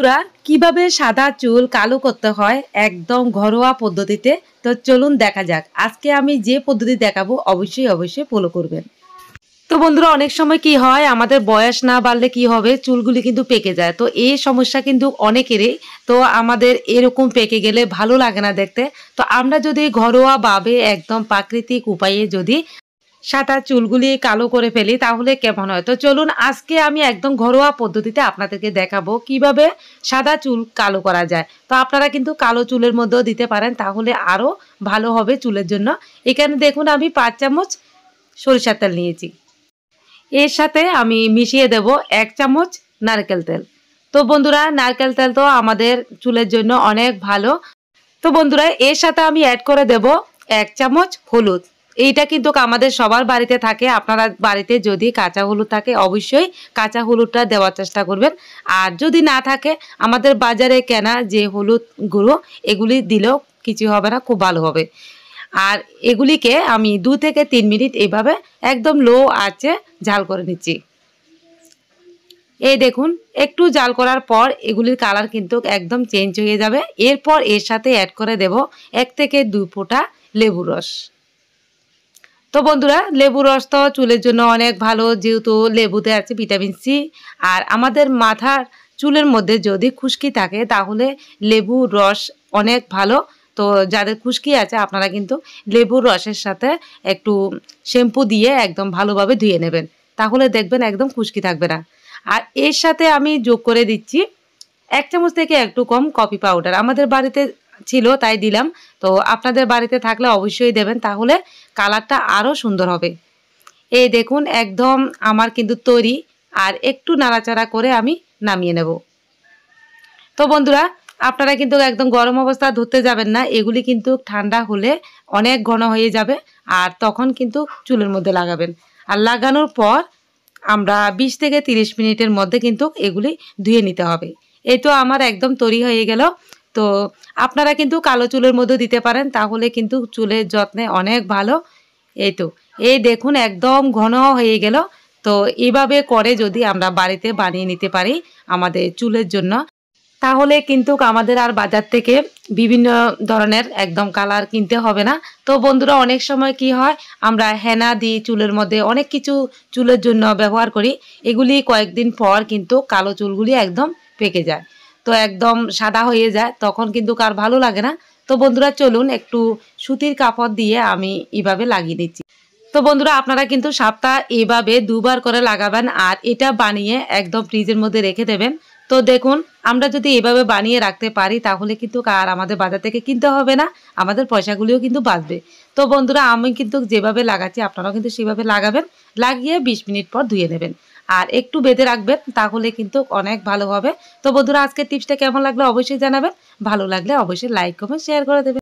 বন্ধুরা কিভাবে সাদা চুল কালো করতে হয় একদম ঘরোয়া পদ্ধতিতে। তো চলুন দেখা যাক। আজকে আমি যে পদ্ধতি দেখাবো অবশ্যই ফলো করবেন। তো বন্ধুরা অনেক সময় কি হয়, আমাদের বয়স না বাড়লে কি হবে, চুলগুলি কিন্তু পেকে যায়। তো এই সমস্যা কিন্তু অনেকেরই। তো আমাদের এরকম পেকে গেলে ভালো লাগে না দেখতে। তো আমরা যদি ঘরোয়াভাবে একদম প্রাকৃতিক উপায়ে যদি সাদা চুলগুলি কালো করে ফেলি তাহলে কেমন হয়। তো চলুন আজকে আমি একদম ঘরোয়া পদ্ধতিতে আপনাদেরকে দেখাবো কিভাবে সাদা চুল কালো করা যায়। তো আপনারা কিন্তু কালো চুলের মধ্যেও দিতে পারেন, তাহলে আরও ভালো হবে চুলের জন্য। এখানে দেখুন আমি 5 চামচ সরিষার তেল নিয়েছি। এর সাথে আমি মিশিয়ে দেব 1 চামচ নারকেল তেল। তো বন্ধুরা নারকেল তেল তো আমাদের চুলের জন্য অনেক ভালো। তো বন্ধুরা এর সাথে আমি অ্যাড করে দেব 1 চামচ হলুদ। এইটা কিন্তু আমাদের সবার বাড়িতে থাকে। আপনারা বাড়িতে যদি কাঁচা হলুদ থাকে অবশ্যই কাঁচা হলুদটা দেওয়ার চেষ্টা করবেন। আর যদি না থাকে আমাদের বাজারে কেনা যে হলুদ গুঁড়ো এগুলি দিলেও কিছু হবে না, খুব ভালো হবে। আর এগুলিকে আমি 2 থেকে 3 মিনিট এইভাবে একদম লো আঁচে ঝাল করে নিচ্ছি। এই দেখুন একটু জাল করার পর এগুলির কালার কিন্তু একদম চেঞ্জ হয়ে যাবে। এরপর এর সাথে অ্যাড করে দেব 1 থেকে 2 ফোঁটা লেবুর রস। তো বন্ধুরা লেবুর রস তো চুলের জন্য অনেক ভালো, যেহেতু লেবুতে আছে ভিটামিন সি। আর আমাদের মাথার চুলের মধ্যে যদি খুশকি থাকে তাহলে লেবুর রস অনেক ভালো। তো যাদের খুশকি আছে আপনারা কিন্তু লেবুর রসের সাথে একটু শ্যাম্পু দিয়ে একদম ভালোভাবে ধুয়ে নেবেন, তাহলে দেখবেন একদম খুশকি থাকবে না। আর এর সাথে আমি যোগ করে দিচ্ছি 1 চামচ থেকে একটু কম কফি পাউডার। আমাদের বাড়িতে ছিল তাই দিলাম। তো আপনাদের বাড়িতে থাকলে অবশ্যই দেবেন, তাহলে কালারটা আরও সুন্দর হবে। এই দেখুন একদম আমার কিন্তু তৈরি। আর একটু নাড়াচাড়া করে আমি নামিয়ে নেব। তো বন্ধুরা আপনারা কিন্তু একদম গরম অবস্থা ধরতে যাবেন না, এগুলি কিন্তু ঠান্ডা হলে অনেক ঘন হয়ে যাবে। আর তখন কিন্তু চুলের মধ্যে লাগাবেন। আর লাগানোর পর আমরা 20 থেকে 30 মিনিটের মধ্যে কিন্তু এগুলি ধুয়ে নিতে হবে। এই তো আমার একদম তৈরি হয়ে গেল। তো আপনারা কিন্তু কালো চুলের মধ্যে দিতে পারেন, তাহলে কিন্তু চুলের যত্নে অনেক ভালো। এই তো এই দেখুন একদম ঘন হয়ে গেল। তো এইভাবে করে যদি আমরা বাড়িতে বানিয়ে নিতে পারি আমাদের চুলের জন্য, তাহলে কিন্তু আমাদের আর বাজার থেকে বিভিন্ন ধরনের একদম কালার কিনতে হবে না। তো বন্ধুরা অনেক সময় কি হয়, আমরা হেনা দিই চুলের মধ্যে, অনেক কিছু চুলের জন্য ব্যবহার করি। এগুলি কয়েকদিন পর কিন্তু কালো চুলগুলি একদম পেকে যায়, তো একদম সাদা হয়ে যায়, তখন কিন্তু কার ভালো লাগে না। তো বন্ধুরা চলুন একটু সুতির কাপড় দিয়ে আমি এইভাবে লাগিয়ে দিচ্ছি। তো বন্ধুরা আপনারা কিন্তু সপ্তাহে এইভাবে 2 বার করে লাগাবেন। আর এটা বানিয়ে একদম ফ্রিজের মধ্যে রেখে দেবেন। তো দেখুন আমরা যদি এভাবে বানিয়ে রাখতে পারি তাহলে কিন্তু আর আমাদের বাজার থেকে কিনতে হবে না, আমাদের পয়সাগুলিও কিন্তু বাঁচবে। তো বন্ধুরা আমি কিন্তু যেভাবে লাগাচ্ছি আপনারাও কিন্তু সেভাবে লাগাবেন। লাগিয়ে 20 মিনিট পর ধুয়ে নেবেন। আর একটু বেঁধে রাখবেন, তাহলে কিন্তু অনেক ভালো হবে। তো বন্ধুরা আজকের টিপসটা কেমন লাগলো অবশ্যই জানাবেন। ভালো লাগলে অবশ্যই লাইক কমেন্ট শেয়ার করে দেবেন।